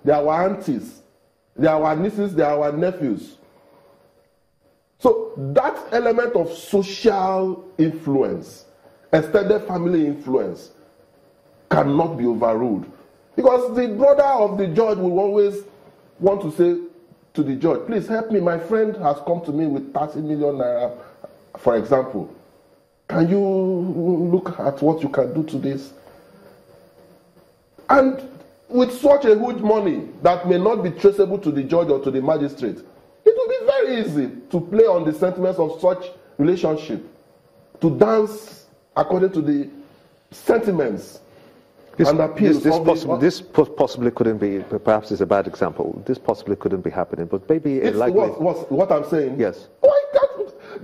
they are our aunties, they are our nieces, they are our nephews. So that element of social influence, extended family influence, cannot be overruled. Because the brother of the judge will always want to say to the judge, please help me, my friend has come to me with 30 million naira, for example. Can you look at what you can do to this? And with such a huge money that may not be traceable to the judge or to the magistrate, it will be very easy to play on the sentiments of such relationship, to dance according to the sentiments and appeals. This possibly couldn't be, perhaps it's a bad example, this possibly couldn't be happening, but maybe a likely... What I'm saying? Yes.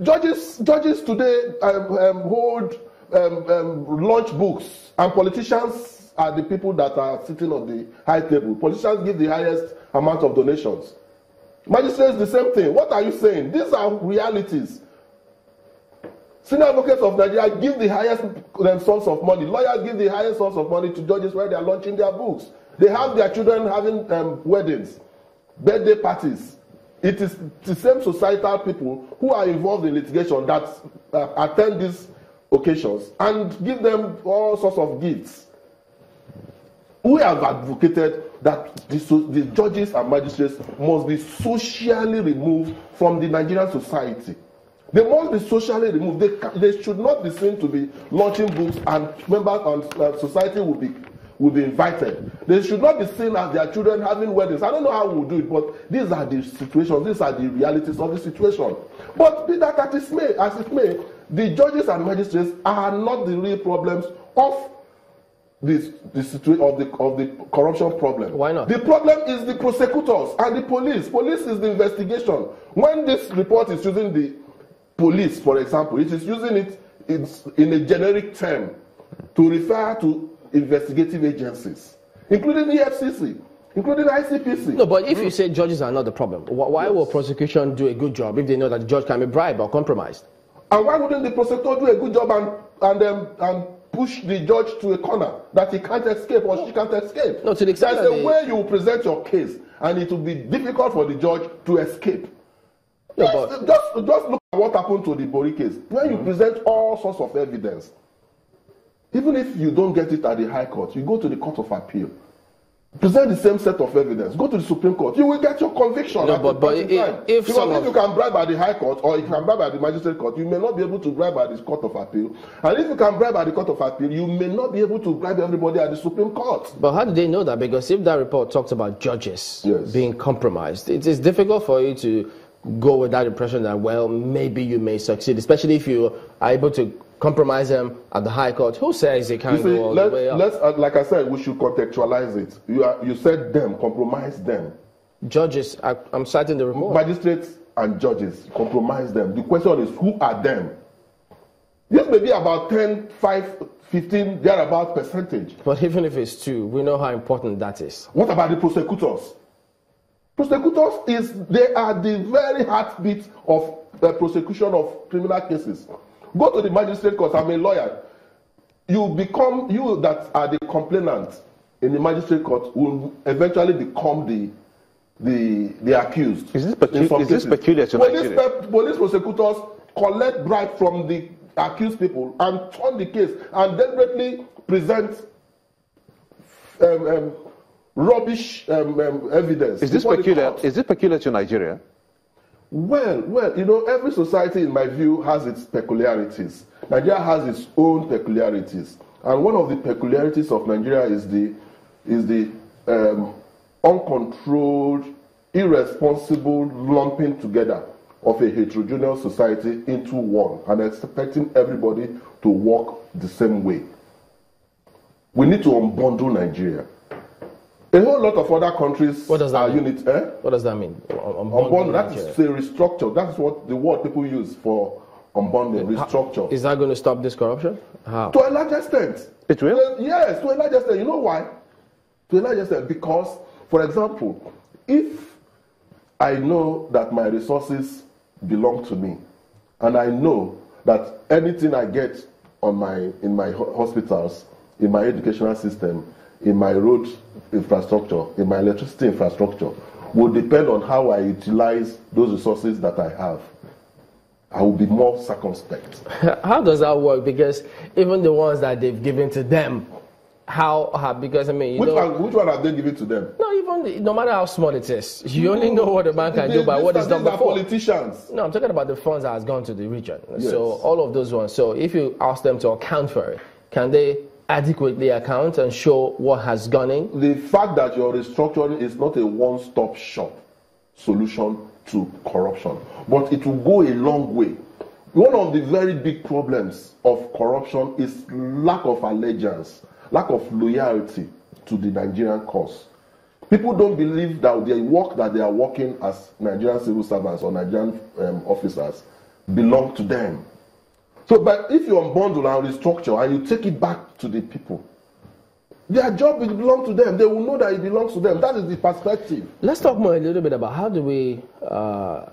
Judges today hold lunch books, and politicians are the people that are sitting on the high table. Politicians give the highest amount of donations. Magistrates, the same thing. What are you saying? These are realities. Senior advocates of Nigeria give the highest source of money. Lawyers give the highest source of money to judges where they are launching their books. They have their children having weddings, birthday parties. It is the same societal people who are involved in litigation that attend these occasions and give them all sorts of gifts. We have advocated that the judges and magistrates must be socially removed from the Nigerian society. They must be socially removed. They should not be seen to be launching books and members of society will be invited. They should not be seen as their children having weddings. I don't know how we'll do it, but these are the situations, these are the realities of the situation. But be that as it may, the judges and magistrates are not the real problems of the corruption problem. Why not? The problem is the prosecutors and the police. Police is the investigation. When this report is using the police, for example, it is using it in a generic term to refer to investigative agencies, including the FCC, including ICPC. No, but if you say judges are not the problem, why will prosecution do a good job if they know that the judge can be bribed or compromised? And why wouldn't the prosecutor do a good job and push the judge to a corner that he can't escape or she can't escape? No, to the extent there's a way you present your case, and it will be difficult for the judge to escape. No, just look at what happened to the Bori case. When you present all sorts of evidence, even if you don't get it at the High Court, you go to the Court of Appeal. Present the same set of evidence. Go to the Supreme Court. You will get your conviction. No, but if you can bribe at the High Court or if you can bribe at the Magistrate Court, you may not be able to bribe at the Court of Appeal. And if you can bribe at the Court of Appeal, you may not be able to bribe everybody at the Supreme Court. But how do they know that? Because if that report talks about judges being compromised, it is difficult for you to go with that impression that, well, maybe you may succeed, especially if you are able to compromise them at the High Court. Who says they can't go all the way up? Like I said, we should contextualize it. You said them, compromise them. Judges, I'm citing the report. Magistrates and judges, compromise them. The question is, who are them? This may be about 10, 5, 15, thereabout percentage. But even if it's 2, we know how important that is. What about the prosecutors? Prosecutors they are the very heartbeat of the prosecution of criminal cases. Go to the magistrate court. I'm a lawyer. You that are the complainant in the magistrate court will eventually become the accused. Is this peculiar to Nigeria? Police prosecutors collect bribe from the accused people and turn the case and deliberately present rubbish evidence. Is this peculiar? Is this peculiar to Nigeria? Well, every society, in my view, has its peculiarities. Nigeria has its own peculiarities, and one of the peculiarities of Nigeria is the uncontrolled, irresponsible lumping together of a heterogeneous society into one, and expecting everybody to work the same way. We need to unbundle Nigeria. A whole lot of other countries What does that mean? What does that mean? Unbundle, that is a restructure. That's what the word people use for unbundling, restructure. Is that going to stop this corruption? How? To a large extent. It will? Yes, to a large extent. You know why? To a large extent, because, for example, if I know that my resources belong to me, and I know that anything I get in my hospitals, in my educational system, in my road infrastructure, in my electricity infrastructure, will depend on how I utilize those resources that I have. I will be more circumspect. How does that work? Because even the ones that they've given to them, because I mean, which one have they given to them? No, even no matter how small it is, you only know what the man can do by what is done before. Politicians. No, I'm talking about the funds that has gone to the region. Yes. So all of those ones. So if you ask them to account for it, can they adequately account and show what has gone in? The fact that your restructuring is not a one-stop shop solution to corruption, but it will go a long way. One of the very big problems of corruption is lack of allegiance, lack of loyalty to the Nigerian cause. People don't believe that the work that they are working as Nigerian civil servants or Nigerian officers belong to them. So, but if you unbundle and restructure and you take it back to the people, their job will belong to them. They will know that it belongs to them. That is the perspective. Let's talk more a little bit about how do we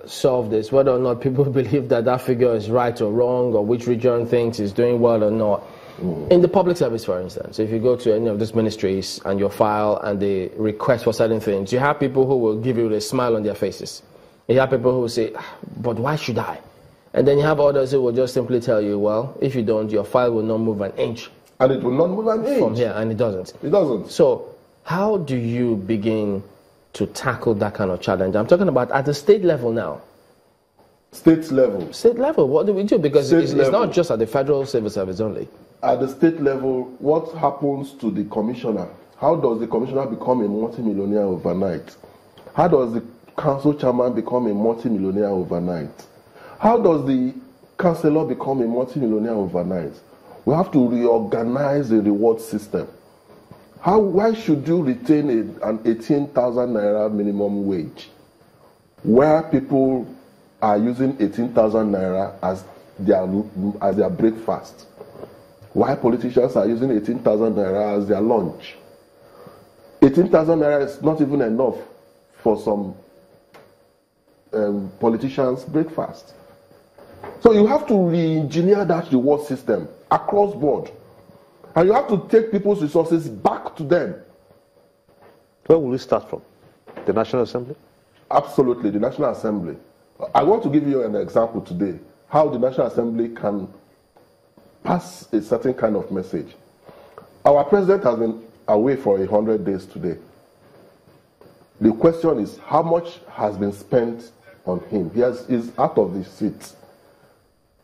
solve this, whether or not people believe that that figure is right or wrong, or which region thinks is doing well or not. In the public service, for instance, if you go to any of these ministries and you file and they request for certain things, you have people who will give you a smile on their faces. You have people who will say, but why should I? And then you have others who will just simply tell you, well, if you don't, your file will not move an inch. And it will not move an inch. From here, and it doesn't. It doesn't. So how do you begin to tackle that kind of challenge? I'm talking about at the state level now. State level. State level, what do we do? Because it's not just at the federal civil service only. At the state level, what happens to the commissioner? How does the commissioner become a multimillionaire overnight? How does the council chairman become a multimillionaire overnight? How does the councillor become a multimillionaire overnight? We have to reorganize the reward system. Why should you retain an 18,000 naira minimum wage where people are using 18,000 naira as their breakfast? Why politicians are using 18,000 naira as their lunch? 18,000 naira is not even enough for some politicians' breakfast. So you have to re-engineer that reward system across board. And you have to take people's resources back to them. Where will we start from? The National Assembly? Absolutely, the National Assembly. I want to give you an example today, how the National Assembly can pass a certain kind of message. Our president has been away for 100 days today. The question is, how much has been spent on him? He's out of the seat.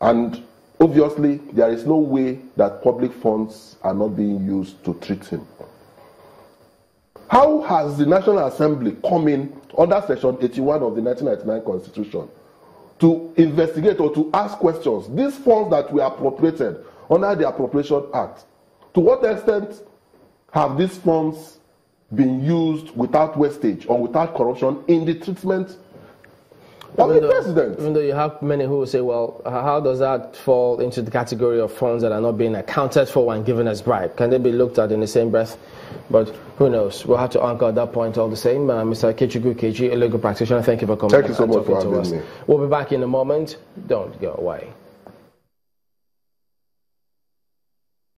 And obviously, there is no way that public funds are not being used to treat him. How has the National Assembly come in under Section 81 of the 1999 Constitution to investigate or to ask questions? These funds that were appropriated under the Appropriation Act, to what extent have these funds been used without wastage or without corruption in the treatment of the president? Even though you have many who will say, well, how does that fall into the category of funds that are not being accounted for and given as bribe? Can they be looked at in the same breath? But who knows? We'll have to anchor at that point all the same. Mr. Ikeji, a legal practitioner, thank you for coming. Thank you so much for having me. We'll be back in a moment. Don't go away.